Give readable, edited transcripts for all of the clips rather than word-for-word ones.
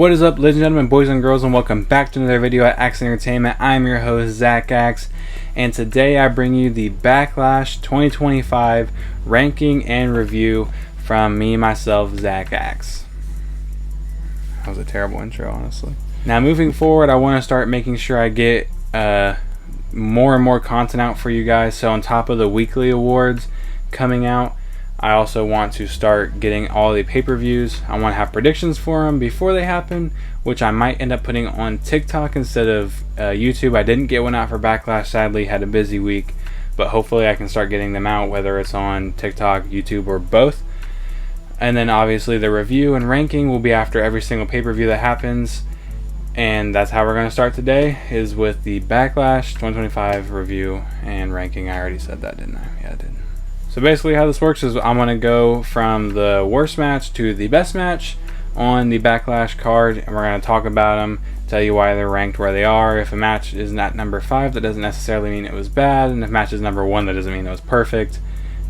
What is up, ladies and gentlemen, boys and girls, and welcome back to another video at Axe Entertainment. I'm your host, Zach Axe, and today I bring you the Backlash 2025 ranking and review from me, myself, Zach Axe. That was a terrible intro, honestly. Now, moving forward, I want to start making sure I get more and more content out for you guys. So on top of the weekly awards coming out, I also want to start getting all the pay-per-views. I want to have predictions for them before they happen, which I might end up putting on TikTok instead of YouTube. I didn't get one out for Backlash, sadly, had a busy week, but hopefully I can start getting them out, whether it's on TikTok, YouTube, or both. And then obviously the review and ranking will be after every single pay-per-view that happens. And that's how we're going to start today, is with the Backlash 2025 review and ranking. I already said that, didn't I? Yeah, I did. So basically how this works is I'm going to go from the worst match to the best match on the Backlash card, and we're going to talk about them, tell you why they're ranked where they are. If a match is not number 5, that doesn't necessarily mean it was bad, and if a match is number 1, that doesn't mean it was perfect,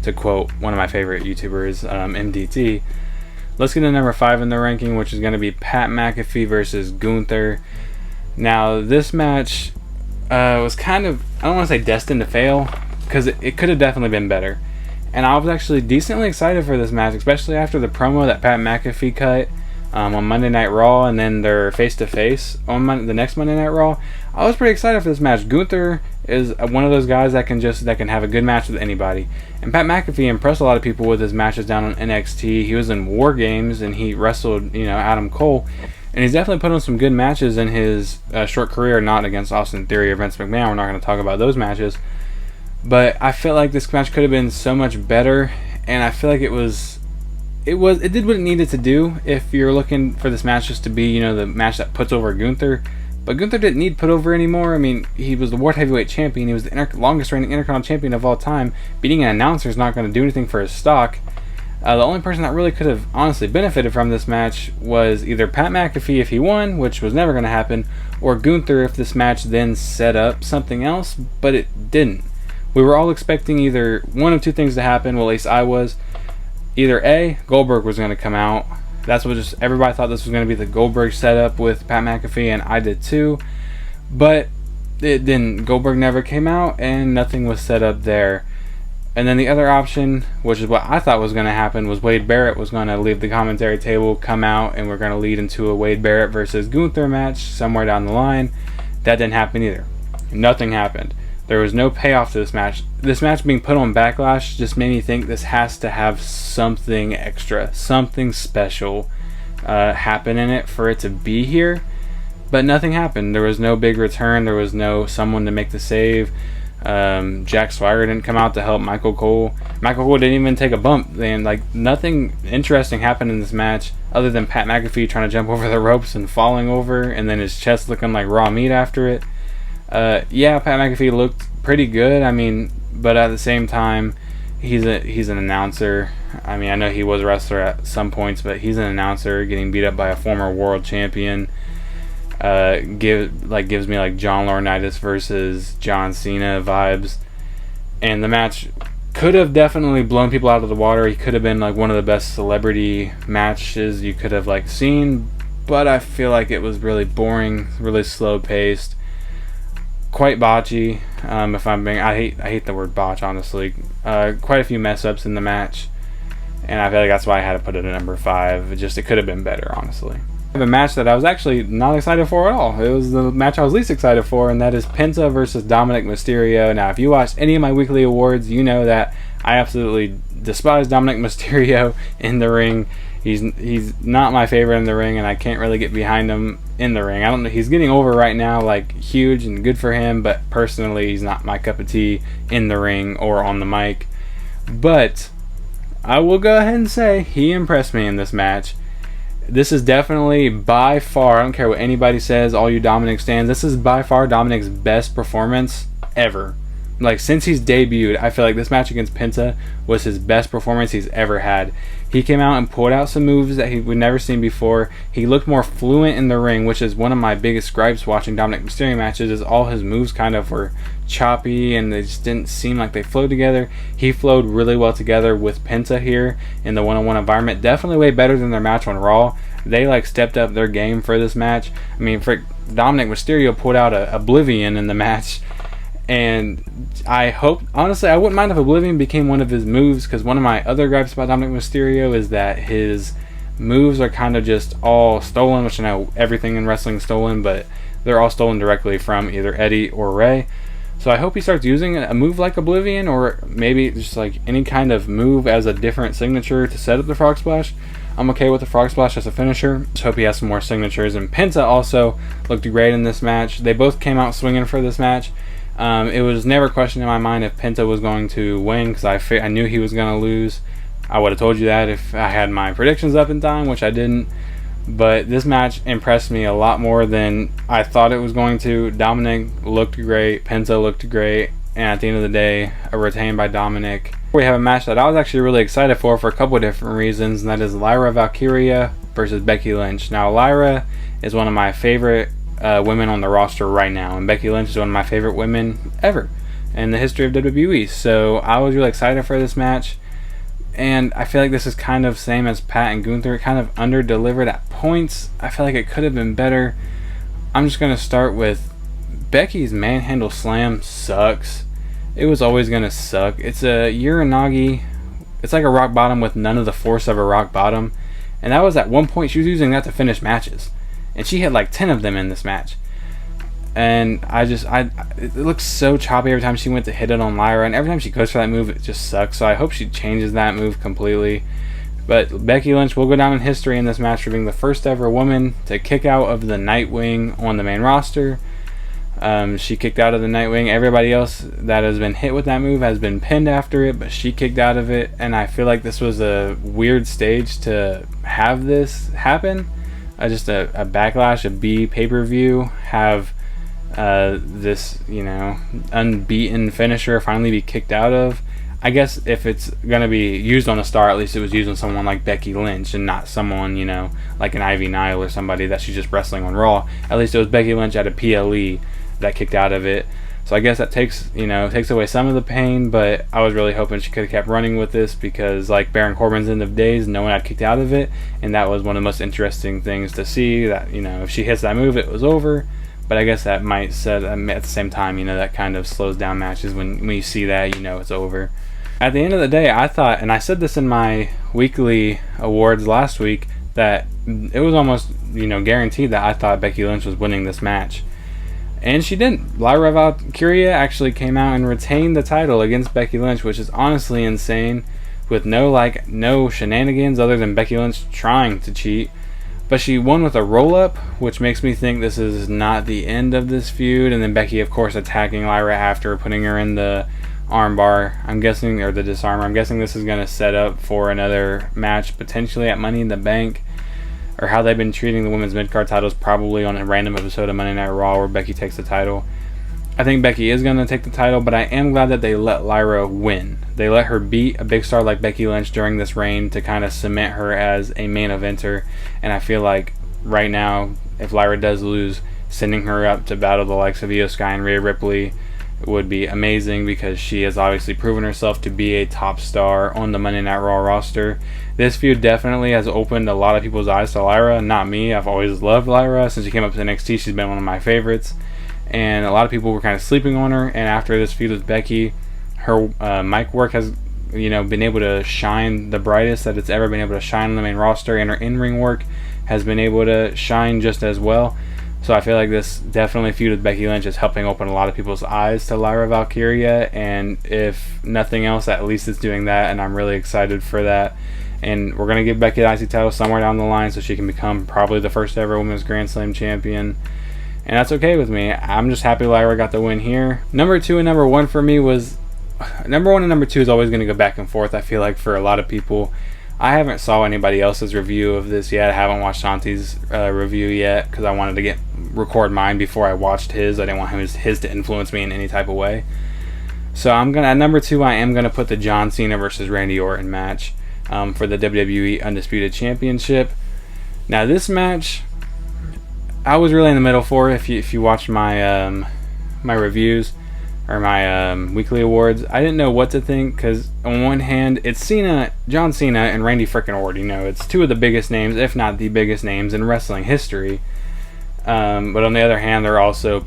to quote one of my favorite YouTubers, MDT. Let's get to number 5 in the ranking, which is going to be Pat McAfee versus Gunther. Now, this match was kind of, I don't want to say destined to fail, because it could have definitely been better. And I was actually decently excited for this match, especially after the promo that Pat McAfee cut on Monday Night Raw, and then their face-to-face on the next Monday Night Raw. I was pretty excited for this match. Gunther is one of those guys that can have a good match with anybody. And Pat McAfee impressed a lot of people with his matches down on NXT. He was in War Games, and he wrestled, Adam Cole. And he's definitely put on some good matches in his short career, not against Austin Theory or Vince McMahon. We're not going to talk about those matches. But I feel like this match could have been so much better, and I feel like it did what it needed to do if you're looking for this match just to be, the match that puts over Gunther. But Gunther didn't need put over anymore. I mean, he was the World Heavyweight Champion. He was the longest reigning Intercontinental Champion of all time. Beating an announcer is not going to do anything for his stock. The only person that really could have honestly benefited from this match was either Pat McAfee if he won, which was never going to happen, or Gunther if this match then set up something else, but it didn't. We were all expecting either one of two things to happen. Well, at least I was. Either A, Goldberg was going to come out. That's what everybody thought this was going to be the Goldberg setup with Pat McAfee, and I did too. But it didn't. Goldberg never came out, and nothing was set up there. And then the other option, which is what I thought was going to happen, was Wade Barrett was going to leave the commentary table, come out, and we're going to lead into a Wade Barrett versus Gunther match somewhere down the line. That didn't happen either. Nothing happened. There was no payoff to this match. This match being put on Backlash just made me think this has to have something extra, something special happen in it for it to be here. But nothing happened. There was no big return. There was no someone to make the save. Jack Swagger didn't come out to help Michael Cole. Michael Cole didn't even take a bump. And nothing interesting happened in this match other than Pat McAfee trying to jump over the ropes and falling over, and then his chest looking like raw meat after it. Yeah, Pat McAfee looked pretty good. I mean, but at the same time, he's an announcer. I mean, I know he was a wrestler at some points, but he's an announcer getting beat up by a former world champion. Gives me like John Laurinaitis versus John Cena vibes. And the match could have definitely blown people out of the water. He could have been like one of the best celebrity matches you could have seen, but I feel like it was really boring, really slow paced. Quite botchy, if I'm being, I hate the word botch, honestly. Quite a few mess ups in the match, and I feel like that's why I had to put it at number 5. It could have been better, honestly. I have a match that I was actually not excited for at all. It was the match I was least excited for, and that is Penta versus Dominic Mysterio. Now, if you watched any of my weekly awards, you know that I absolutely despise Dominic Mysterio in the ring. He's not my favorite in the ring, and I can't really get behind him in the ring. I don't know. He's getting over right now, huge and good for him, but personally, he's not my cup of tea in the ring or on the mic. But I will go ahead and say he impressed me in this match. This is definitely by far, I don't care what anybody says, all you Dominic stands, this is by far Dominic's best performance ever. Since he's debuted, I feel like this match against Penta was his best performance he's ever had. He came out and pulled out some moves that we'd never seen before. He looked more fluent in the ring, which is one of my biggest gripes watching Dominic Mysterio matches, is all his moves kind of were choppy and they just didn't seem like they flowed together. He flowed really well together with Penta here in the one-on-one environment. Definitely way better than their match on Raw. they like stepped up their game for this match. I mean, for Dominic Mysterio pulled out a Oblivion in the match, and I hope, honestly, I wouldn't mind if Oblivion became one of his moves, because one of my other gripes about Dominic Mysterio is that his moves are kind of just all stolen, which I know everything in wrestling is stolen, but they're all stolen directly from either Eddie or Ray. So I hope he starts using a move like Oblivion, or maybe just like any kind of move as a different signature to set up the Frog Splash. I'm okay with the Frog Splash as a finisher. Just hope he has some more signatures. And Penta also looked great in this match. They both came out swinging for this match. It was never a question in my mind if Penta was going to win, because I knew he was going to lose. I would have told you that if I had my predictions up in time, which I didn't. But this match impressed me a lot more than I thought it was going to. Dominic looked great, Penta looked great, and at the end of the day, a retain by Dominic. We have a match that I was actually really excited for a couple of different reasons, and that is Lyra Valkyria versus Becky Lynch. Now, Lyra is one of my favorite women on the roster right now, and Becky Lynch is one of my favorite women ever in the history of WWE. So I was really excited for this match, and I feel like this is kind of same as Pat and Gunther. It kind of under-delivered at points. I feel like it could have been better. I'm just going to start with Becky's manhandle slam sucks. It was always going to suck. It's a Uranagi. It's like a rock bottom with none of the force of a rock bottom. And that was at one point, she was using that to finish matches. And she had like 10 of them in this match. And it looks so choppy every time she went to hit it on Lyra. And every time she goes for that move, it just sucks. So I hope she changes that move completely. But Becky Lynch will go down in history in this match for being the first ever woman to kick out of the Nightwing on the main roster. She kicked out of the Nightwing. Everybody else that has been hit with that move has been pinned after it, but she kicked out of it. And I feel like this was a weird stage to have this happen. Just a Backlash, a B pay-per-view, have this, unbeaten finisher finally be kicked out of. I guess if it's going to be used on a star, at least it was used on someone like Becky Lynch and not someone, like an Ivy Nile or somebody that she's just wrestling on Raw. At least it was Becky Lynch at a PLE that kicked out of it. So I guess that takes away some of the pain, but I was really hoping she could have kept running with this, because like Baron Corbin's End of Days, no one had kicked out of it, and that was one of the most interesting things to see, that, if she hits that move, it was over. But I guess that might set, at the same time, that kind of slows down matches when you see that, it's over. At the end of the day, I thought, and I said this in my weekly awards last week, that it was almost, guaranteed that I thought Becky Lynch was winning this match. And she didn't. Lyra Valkyria actually came out and retained the title against Becky Lynch, which is honestly insane, with no shenanigans other than Becky Lynch trying to cheat. But she won with a roll-up, which makes me think this is not the end of this feud. And then Becky, of course, attacking Lyra after, putting her in the armbar, I'm guessing, or the disarmer. I'm guessing this is going to set up for another match, potentially at Money in the Bank, or how they've been treating the women's mid-card titles, probably on a random episode of Monday Night Raw where Becky takes the title. I think Becky is going to take the title, but I am glad that they let Lyra win. They let her beat a big star like Becky Lynch during this reign to kind of cement her as a main eventer, and I feel like right now, if Lyra does lose, sending her up to battle the likes of Io Sky and Rhea Ripley would be amazing, because she has obviously proven herself to be a top star on the Monday Night Raw roster. This feud definitely has opened a lot of people's eyes to Lyra, not me. I've always loved Lyra. Since she came up to NXT, she's been one of my favorites, and a lot of people were kind of sleeping on her. And after this feud with Becky, her mic work has been able to shine the brightest that it's ever been able to shine on the main roster, and her in-ring work has been able to shine just as well. So I feel like this definitely feud with Becky Lynch is helping open a lot of people's eyes to Lyra Valkyria, and if nothing else, at least it's doing that, and I'm really excited for that. And we're going to give Becky the IC title somewhere down the line so she can become probably the first ever Women's Grand Slam champion, and that's okay with me. I'm just happy Lyra got the win here. Number 2 and number 1 for me was... Number 1 and number 2 is always going to go back and forth, I feel like, for a lot of people. I haven't saw anybody else's review of this yet. I haven't watched Santi's review yet, because I wanted to record mine before I watched his. I didn't want his to influence me in any type of way. So at number 2, I am gonna put the John Cena versus Randy Orton match for the WWE Undisputed Championship. Now this match, I was really in the middle for. If you watched my my reviews, or my weekly awards, I didn't know what to think, because on one hand, it's John Cena and Randy frickin' Orton. You know, it's two of the biggest names, if not the biggest names in wrestling history. But on the other hand, they're also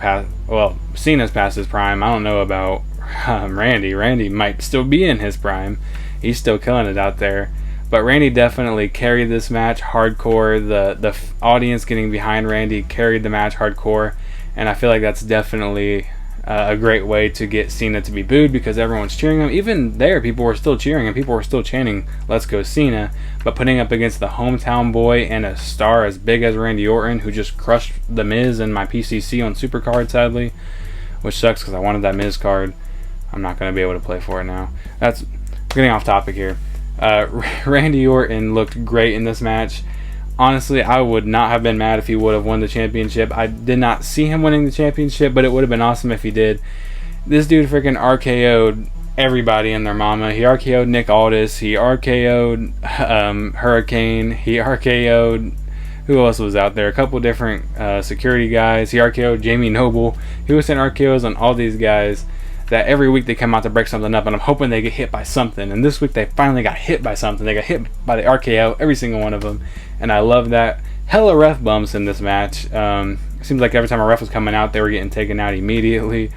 Cena's past his prime. I don't know about Randy. Randy might still be in his prime. He's still killing it out there. But Randy definitely carried this match hardcore. The audience getting behind Randy carried the match hardcore. And I feel like that's definitely a great way to get Cena to be booed, because everyone's cheering him. Even there, people were still cheering and people were still chanting, "Let's go Cena." But putting up against the hometown boy and a star as big as Randy Orton, who just crushed The Miz in my PCC on Supercard, sadly, which sucks because I wanted that Miz card. I'm not going to be able to play for it now. That's getting off topic here. Randy Orton looked great in this match. Honestly, I would not have been mad if he would have won the championship. I did not see him winning the championship, but it would have been awesome if he did. This dude freaking RKO'd everybody and their mama. He RKO'd Nick Aldis. He RKO'd Hurricane. He RKO'd... who else was out there? A couple different security guys. He RKO'd Jamie Noble. He was sending RKOs on all these guys that every week they come out to break something up, and I'm hoping they get hit by something. And this week they finally got hit by something. They got hit by the RKO, every single one of them, and I love that. Hella ref bumps in this match. It seems like every time a ref was coming out, they were getting taken out immediately,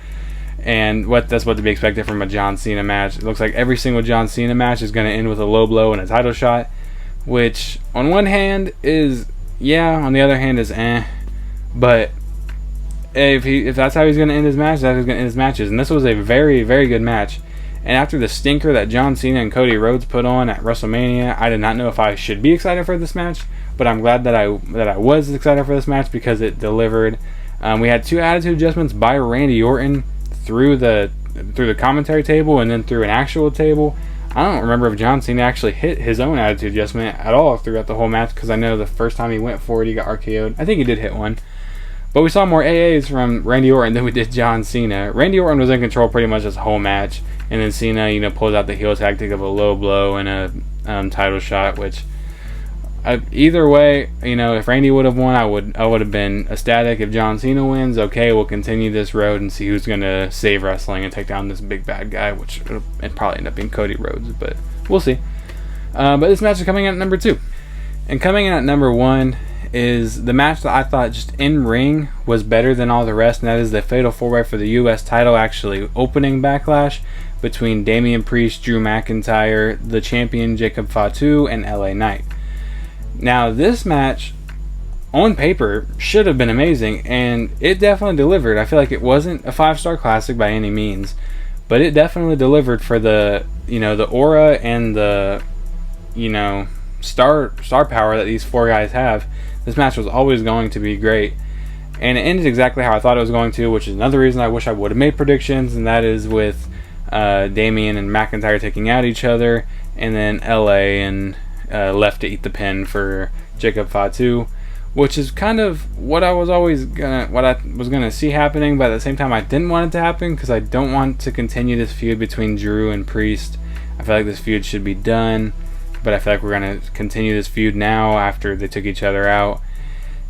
and that's what to be expected from a John Cena match. It looks like every single John Cena match is going to end with a low blow and a title shot, which on one hand is on the other hand is but if that's how he's going to end his match, that's how he's going to end his matches. And this was a very, very good match. And after the stinker that John Cena and Cody Rhodes put on at WrestleMania, I did not know if I should be excited for this match, but I'm glad that I was excited for this match, because it delivered. We had two attitude adjustments by Randy Orton through the commentary table and then through an actual table. I don't remember if John Cena actually hit his own attitude adjustment at all throughout the whole match, because I know the first time he went for it, he got RKO'd. I think he did hit one. But we saw more AAs from Randy Orton than we did John Cena. Randy Orton was in control pretty much this whole match, and then Cena, pulls out the heel tactic of a low blow and a title shot. Which, either way, if Randy would have won, I would have been ecstatic. If John Cena wins, okay, we'll continue this road and see who's gonna save wrestling and take down this big bad guy, which it probably end up being Cody Rhodes, but we'll see. But this match is coming in at number 2, and coming in at number 1 is the match that I thought just in ring was better than all the rest, and that is the Fatal 4-Way for the U.S. title, actually opening Backlash between Damian Priest, Drew McIntyre, the champion Jacob Fatu, and LA Knight. Now, this match on paper should have been amazing, and it definitely delivered. I feel like it wasn't a 5-star classic by any means, but it definitely delivered for the the aura and the star power that these 4 guys have. This match was always going to be great, and it ended exactly how I thought it was going to, which is another reason I wish I would have made predictions, and that is with Damian and McIntyre taking out each other, and then LA and left to eat the pin for Jacob Fatu, which is kind of what I was gonna see happening, but at the same time I didn't want it to happen, because I don't want to continue this feud between Drew and Priest. I feel like this feud should be done, but I feel like we're going to continue this feud now after they took each other out.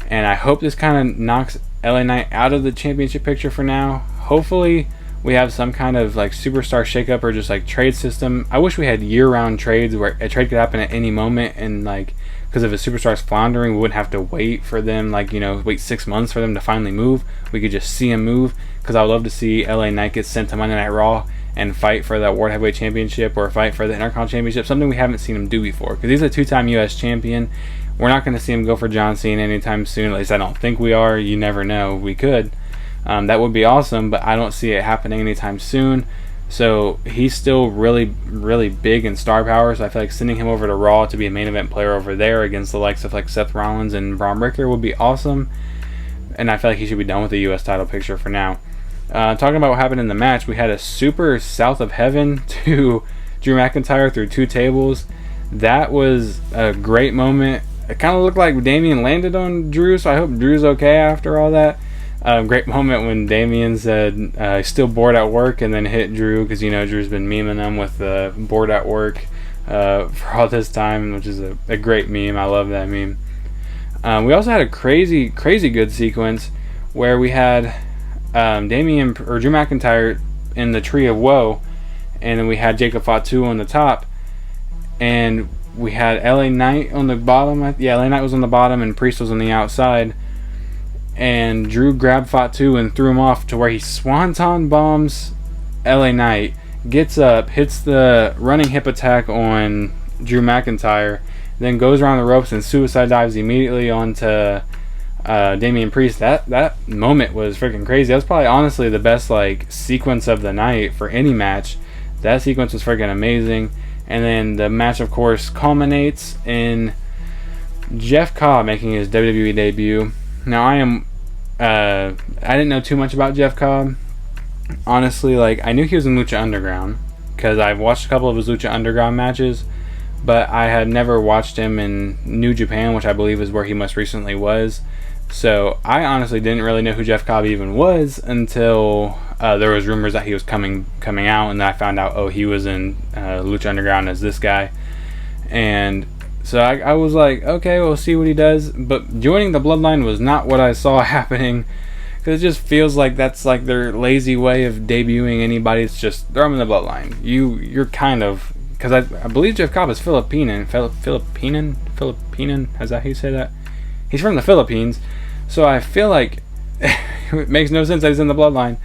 And I hope this kind of knocks LA Knight out of the championship picture for now. Hopefully we have some kind of superstar shakeup or just trade system. I wish we had year-round trades where a trade could happen at any moment, and because if a superstar's floundering, we wouldn't have to wait for them, wait 6 months for them to finally move. We could just see them move, because I would love to see LA Knight get sent to Monday Night Raw and fight for that World Heavyweight Championship or fight for the Intercontinental Championship, something we haven't seen him do before. Because he's a 2-time U.S. champion. We're not going to see him go for John Cena anytime soon. At least I don't think we are. You never know. We could. That would be awesome, but I don't see it happening anytime soon. So he's still really, really big in star power. So I feel like sending him over to Raw to be a main event player over there against the likes of Seth Rollins and Braun Breaker would be awesome. And I feel like he should be done with the U.S. title picture for now. Talking about what happened in the match, we had a super south of heaven to Drew McIntyre through 2 tables. That was a great moment. It kind of looked like Damian landed on Drew, so I hope Drew's okay after all that. Great moment when Damian said he's still bored at work, and then hit Drew, because Drew's been memeing him with bored at work for all this time, which is a great meme. I love that meme. We also had a crazy good sequence where we had Drew McIntyre in the Tree of Woe, and then we had Jacob Fatu on the top, and we had LA Knight on the bottom. Yeah, LA Knight was on the bottom and Priest was on the outside. And Drew grabbed Fatu and threw him off to where he swanton bombs LA Knight, gets up, hits the running hip attack on Drew McIntyre, then goes around the ropes and suicide dives immediately onto Damian Priest. That moment was freaking crazy. That was probably honestly the best like sequence of the night for any match. That sequence was freaking amazing. And then the match, of course, culminates in Jeff Cobb making his WWE debut. Now, I didn't know too much about Jeff Cobb. Honestly, like, I knew he was in Lucha Underground because I've watched a couple of his Lucha Underground matches, but I had never watched him in New Japan, which I believe is where he most recently was. So I honestly didn't really know who Jeff Cobb even was until there was rumors that he was coming out, and then I found out, oh, he was in Lucha Underground as this guy. And so I was like, okay, we'll see what he does. But joining the Bloodline was not what I saw happening, because it just feels like that's like their lazy way of debuting anybody. It's just throw him in the Bloodline. You're kind of, because I believe Jeff Cobb is Filipinian, is that how you say that? He's from the Philippines, so I feel like it makes no sense that he's in the Bloodline.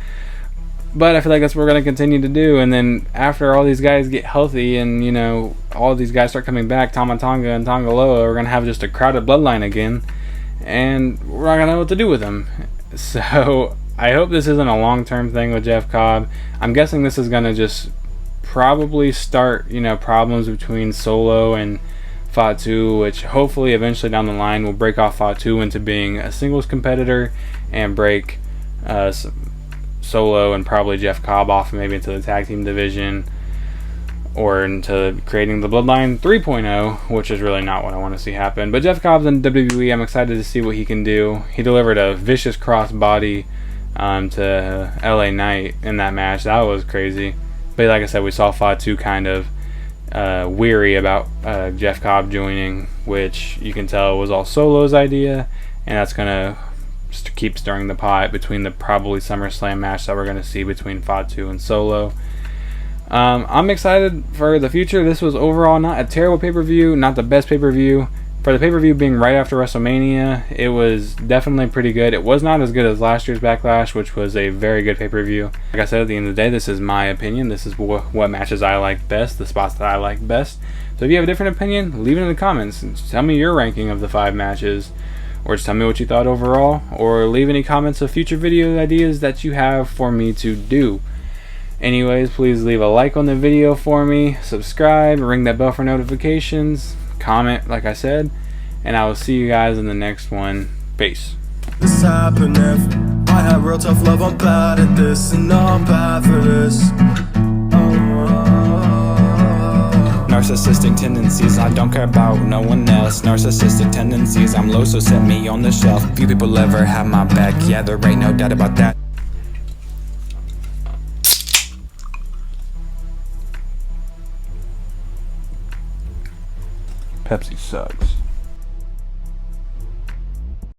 But I feel like that's what we're going to continue to do. And then after all these guys get healthy and, you know, all these guys start coming back, Tama Tonga and Tonga Loa, we're going to have just a crowded Bloodline again. And we're not going to know what to do with them. So I hope this isn't a long-term thing with Jeff Cobb. I'm guessing this is going to just probably start, you know, problems between Solo and Fatu, which hopefully eventually down the line will break off Fatu into being a singles competitor and break Solo and probably Jeff Cobb off maybe into the tag team division or into creating the Bloodline 3.0, which is really not what I want to see happen. But Jeff Cobb's in WWE. I'm excited to see what he can do. He delivered a vicious crossbody to LA Knight in that match. That was crazy. But like I said, we saw Fatu kind of weary about Jeff Cobb joining, which you can tell was all Solo's idea, and that's going to keep stirring the pot between the probably SummerSlam match that we're going to see between Fatu and Solo. I'm excited for the future. This was overall not a terrible pay-per-view, not the best pay-per-view. For the pay-per-view being right after WrestleMania, it was definitely pretty good. It was not as good as last year's Backlash, which was a very good pay-per-view. Like I said, at the end of the day, this is my opinion. This is what matches I like best, the spots that I like best. So if you have a different opinion, leave it in the comments. Tell me your ranking of the 5 matches, or just tell me what you thought overall, or leave any comments of future video ideas that you have for me to do. Anyways, please leave a like on the video for me, subscribe, ring that bell for notifications, comment like I said, and I will see you guys in the next one. Peace. This happened if I had real tough love, I'm bad at this, and now I'm bad for this. Narcissistic tendencies, I don't care about no one else. Narcissistic tendencies, I'm low, so set me on the shelf. Few people ever have my back, yeah, there ain't no doubt about that. Pepsi sucks.